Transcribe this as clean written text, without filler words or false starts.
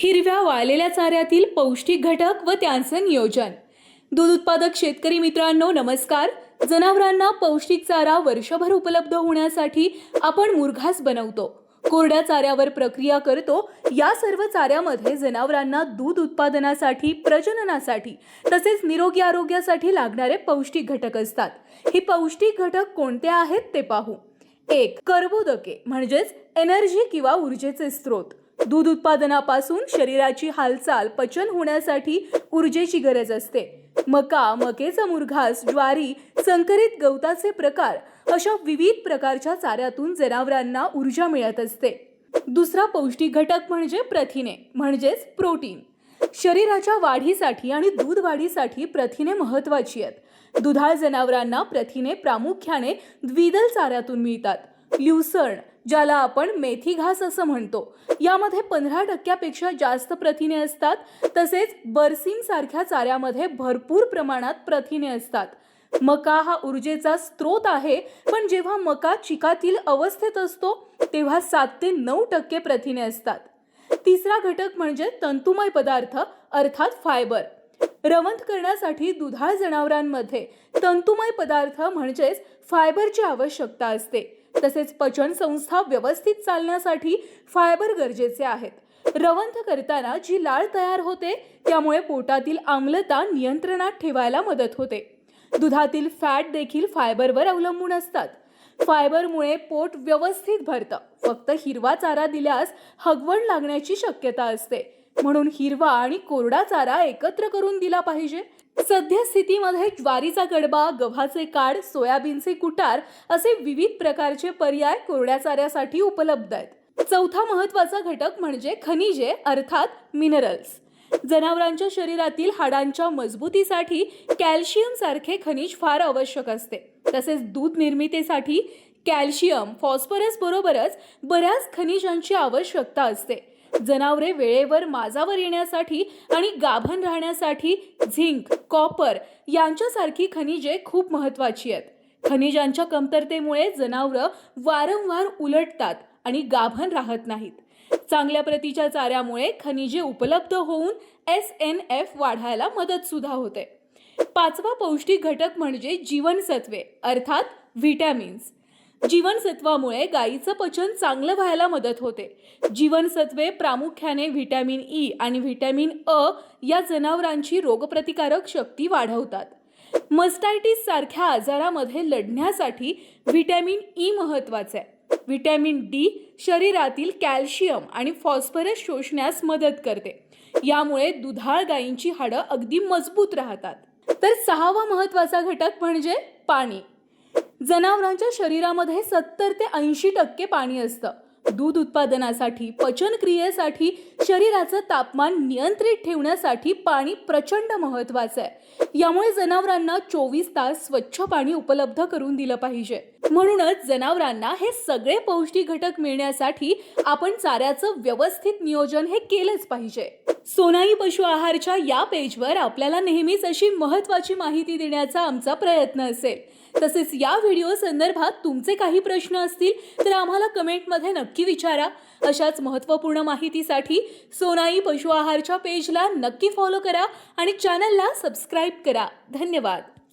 हिरव्या वाळलेल्या चाऱ्यातील पौष्टिक घटक व त्यांचं नियोजन। दूध उत्पादक शेतकरी मित्रांनो नमस्कार। जनावरांना पौष्टिक चारा वर्षभर उपलब्ध होण्यासाठी आपण मुरघास बनवतो, कोरड्या चाऱ्यावर प्रक्रिया करतो। या सर्व चाऱ्यामध्ये जनावरांना दूध उत्पादनासाठी, प्रजननासाठी तसेच निरोगी आरोग्यासाठी लागणारे पौष्टिक घटक असतात। हे पौष्टिक घटक कोणते आहेत ते पाहू। 1. कर्बोदके म्हणजेच एनर्जी किंवा ऊर्जेचे स्रोत। दूध उत्पादनापासून शरीराची हालचाल, पचन होण्यासाठी ऊर्जेची गरज असते। मका, मकेचा मुरघास, ज्वारी, संकरित गवताचे प्रकार अशा विविध प्रकारच्या चाऱ्यातून जनावरांना ऊर्जा मिळत असते। दुसरा पौष्टिक घटक म्हणजे प्रथिने म्हणजेच प्रोटीन। शरीराच्या वाढीसाठी आणि दूध वाढीसाठी प्रथिने महत्त्वाची आहेत। दुधाळ जनावरांना प्रथिने प्रामुख्याने द्विदल चाऱ्यातून मिळतात। ल्युसर्न, ज्याला आपण मेथी घास असं म्हणतो, यामध्ये 15% जास्त प्रथिने असतात। तसेच बरसीम सारख्या चाऱ्यामध्ये भरपूर प्रमाणात प्रथिने असतात। मका हा ऊर्जेचा स्रोत आहे, पण जेव्हा मका चिकातील अवस्थेत असतो तेव्हा 7 ते 9% प्रथिने असतात। तिसरा घटक म्हणजे तंतुमय पदार्थ अर्थात फायबर। रवंथ करण्यासाठी दुधाळ जनावरांमध्ये तंतुमय पदार्थ म्हणजेच फायबरची आवश्यकता असते। तसेच पचन संस्था व्यवस्थित चालण्यासाठी फायबर गरजेचे आहेत। रवंथ करताना जी लाळ तयार होते त्यामुळे पोटातील आम्लता नियंत्रणात ठेवायला मदत होते। दुधातील फॅट देखील फायबरवर अवलंबून असतात। फायबरमुळे पोट व्यवस्थित भरतं। फक्त हिरवा चारा दिल्यास हगवण लागण्याची शक्यता असते, म्हणून हिरवा आणि कोरडा चारा एकत्र करून दिला पाहिजे। सध्या स्थितीमध्ये ज्वारीचा कडबा, गव्हाचे काड, सोयाबीनचे कुटार असे विविध प्रकारचे पर्याय कोरड्या चाऱ्यासाठी उपलब्ध आहेत। चौथा महत्त्वाचा घटक म्हणजे खनिजे अर्थात मिनरल्स। जनावरांच्या शरीरातील हाडांच्या मजबूतीसाठी कॅल्शियम सारखे खनिज फार आवश्यक असते। तसेच दूध निर्मितीसाठी कॅल्शियम, फॉस्फरस बरोबरच बऱ्याच खनिजांची आवश्यकता असते। जनावरे वेळेवर माजावर येण्यासाठी आणि गाभण राहण्यासाठी झिंक, कॉपर यांच्यासारखी खनिजे खूप महत्त्वाची आहेत। खनिजांच्या कमतरतेमुळे जनावरं वारंवार उलटतात आणि गाभण राहत नाहीत। चांगल्या प्रतीच्या चाऱ्यामुळे खनिजे उपलब्ध होऊन SNF वाढायला मदत सुद्धा होते। पाचवा पौष्टिक घटक म्हणजे जीवनसत्वे अर्थात व्हिटॅमिन्स। जीवनसत्वामुळे गायीचं पचन चांगलं व्हायला मदत होते। जीवनसत्वे प्रामुख्याने व्हिटॅमिन ई आणि व्हिटॅमिन अ या जनावरांची रोगप्रतिकारक शक्ती वाढवतात। मस्टायटिस सारख्या आजारामध्ये लढण्यासाठी व्हिटॅमिन ई महत्त्वाचे आहे। व्हिटॅमिन डी शरीरातील कॅल्शियम आणि फॉस्फरस शोषण्यास मदत करते। यामुळे दुधाळ गायींची हाडं अगदी मजबूत राहतात। तर 6वा महत्त्वाचा घटक म्हणजे पाणी। जनावरांच्या शरीरामध्ये 70 ते 80% पाणी असतं। दूध उत्पादनासाठी, पचन क्रियेसाठी, शरीराचं तापमान नियंत्रित ठेवण्यासाठी पाणी प्रचंड महत्त्वाचं आहे। यामुळे जनावरांना 24 तास स्वच्छ पाणी उपलब्ध करून दिलं पाहिजे। म्हणूनच जनावरांना हे सगळे पौष्टिक घटक मिळण्यासाठी आपण चाऱ्याचं व्यवस्थित नियोजन हे केलंच पाहिजे। सोनाई पशु आहारच्या या पेजवर आपल्याला नेहमीच अशी महत्त्वाची माहिती देण्याचा आमचा प्रयत्न असेल। तसेच या व्हिडिओ संदर्भात तुमचे काही प्रश्न असतील तर आम्हाला कमेंटमध्ये नक्की विचारा। अशाच महत्त्वपूर्ण माहितीसाठी सोनाई पशु आहारच्या पेजला नक्की फॉलो करा आणि चॅनलला सबस्क्राईब करा। धन्यवाद।